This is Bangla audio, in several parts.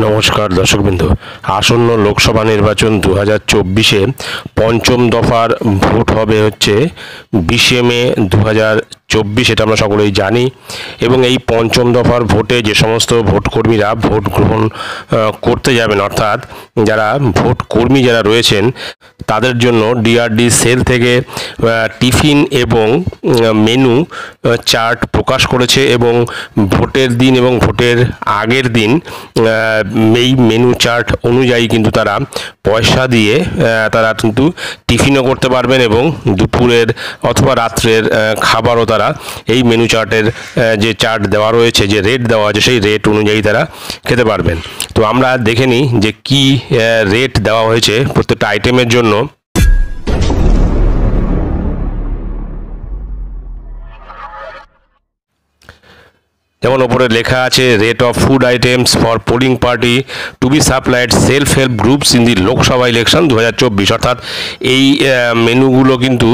নমস্কার দর্শকবৃন্দু, আসন্ন লোকসভা নির্বাচন 2024-এ পঞ্চম দফার ভোট হবে হচ্ছে 20শে মে 2024, এটা আমরা সকলেই জানি। এবং এই পঞ্চম দফার ভোটে যে সমস্ত ভোটকর্মীরা ভোট গ্রহণ করতে যাবেন, অর্থাৎ যারা ভোট কর্মী যারা রয়েছেন তাদের জন্য ডিআরডি সেল থেকে টিফিন এবং মেনু চার্ট প্রকাশ করেছে এবং ভোটের দিন এবং ভোটের আগের দিন এই মেনু চার্ট অনুযায়ী কিন্তু তারা পয়সা দিয়ে তারা কিন্তু টিফিনও করতে পারবেন এবং দুপুরের অথবা রাত্রের খাবারও তারা এই মেনু চার্টের যে চার্ট দেওয়া রয়েছে, যে রেট দেওয়া আছে, সেই রেট অনুযায়ী তারা খেতে পারবেন। তো আমরা দেখে নিই যে কি রেট দেওয়া হয়েছে প্রত্যেকটা আইটেমের জন্য। যেমন ওপরে লেখা আছে, rate of food items for polling party to be supplied self help groups in the Lok Sabha election 2024, অর্থাৎ এই মেনুগুলো কিন্তু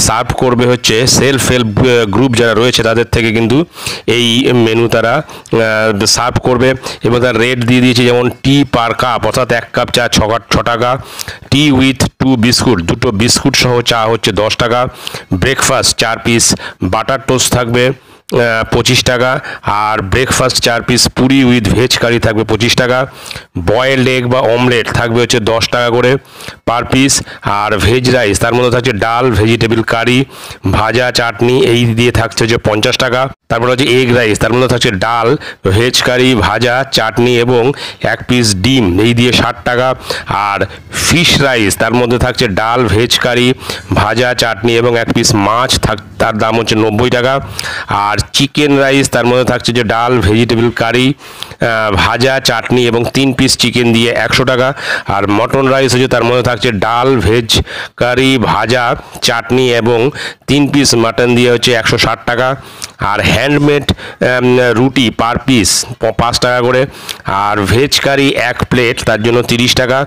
সার্ভ করবে হচ্ছে সেলফ হেল্প গ্রুপ যারা রয়েছে তাদের থেকে কিন্তু এই মেনু তারা সার্ভ করবে এবং তার রেট দিয়ে দিয়েছে। যেমন টি পার কাপ, অর্থাৎ 1 কাপ চা 6 টাকা, টি উইথ 2 বিস্কুট, 2টো বিস্কুট সহ চা হচ্ছে 10 টাকা, ব্রেকফাস্ট 4 পিস বাটার টোস্ট থাকবে 25 টাকা, আর breakfast 4 piece puri with veg curry থাকবে 25 টাকা, বয়েলড এগ বা অমলেট থাকবে হচ্ছে 10 টাকা করে পার পিস, আর ভেজ রাইস তার মধ্যে থাকছে ডাল, ভেজিটেবল কারি, ভাজা, চাটনি, এই দিয়ে থাকছে হচ্ছে 50 টাকা। তারপরে হচ্ছে এগ রাইস, তার মধ্যে থাকছে ডাল, ভেজ কারি, ভাজা, চাটনি এবং 1 পিস ডিম, এই দিয়ে 60 টাকা। আর ফিশ রাইস, তার মধ্যে থাকছে ডাল, ভেজ কারি, ভাজা, চাটনি এবং 1 পিস মাছ, তার দাম হচ্ছে 90 টাকা। আর চিকেন রাইস, তার মধ্যে থাকছে যে ডাল, ভেজিটেবল কারি, ভাজা, চাটনি এবং 3 পিস চিকেন দিয়ে 100 টাকা। আর মটন রাইস হচ্ছে তার মধ্যে থাকছে ডাল, ভেজ কারি, ভাজা, চাটনি এবং 3 পিস মাটন দিয়ে হচ্ছে 160 টাকা। আর হ্যান্ডমেড রুটি পার পিস 5 টাকা করে। আর ভেজ কারি 1 প্লেট, তার জন্য 30 টাকা।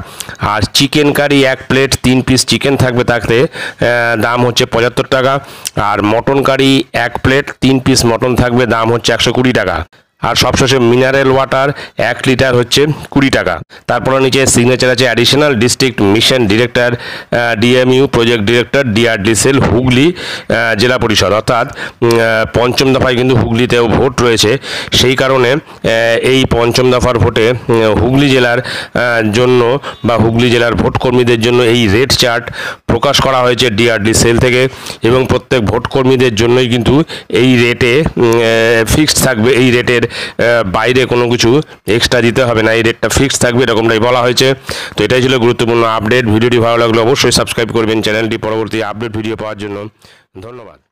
আর chicken curry 1 plate, 3 piece chicken থাকবে, তাতে দাম হচ্ছে 75 টাকা। আর mutton curry 1 plate, 3 piece mutton থাকবে, দাম হচ্ছে 120 টাকা। আর সবশেষে মিনারেল ওয়াটার 1 লিটার হচ্ছে 20 টাকা। তারপরে নিচে সিগনেচার আছে additional district mission director, DMU project director, DRD cell Hooghly জেলা পরিষদ, অর্থাৎ পঞ্চম দফায় কিন্তু হুগলিতেও ভোট রয়েছে। সেই কারণে এই পঞ্চম দফার ভোটে হুগলি জেলার জন্য বা হুগলি জেলার ভোটকর্মীদের জন্য এই রেট চার্ট প্রকাশ করা হয়েছে ডিআরডি সেল থেকে এবং প্রত্যেক ভোটকর্মীদের জন্যই কিন্তু এই রেটে ফিক্সড থাকবে। এই রেটের বাইরে কোনো কিছু এক্সট্রা দিতে হবে না, এই রেটটা ফিক্সড থাকবে, এরকমটাই বলা হয়েছে। তো এটাই ছিল গুরুত্বপূর্ণ আপডেট। ভিডিওটি ভালো লাগলে অবশ্যই সাবস্ক্রাইব করবেন চ্যানেলটি পরবর্তী আপডেট ভিডিও পাওয়ার জন্য। ধন্যবাদ।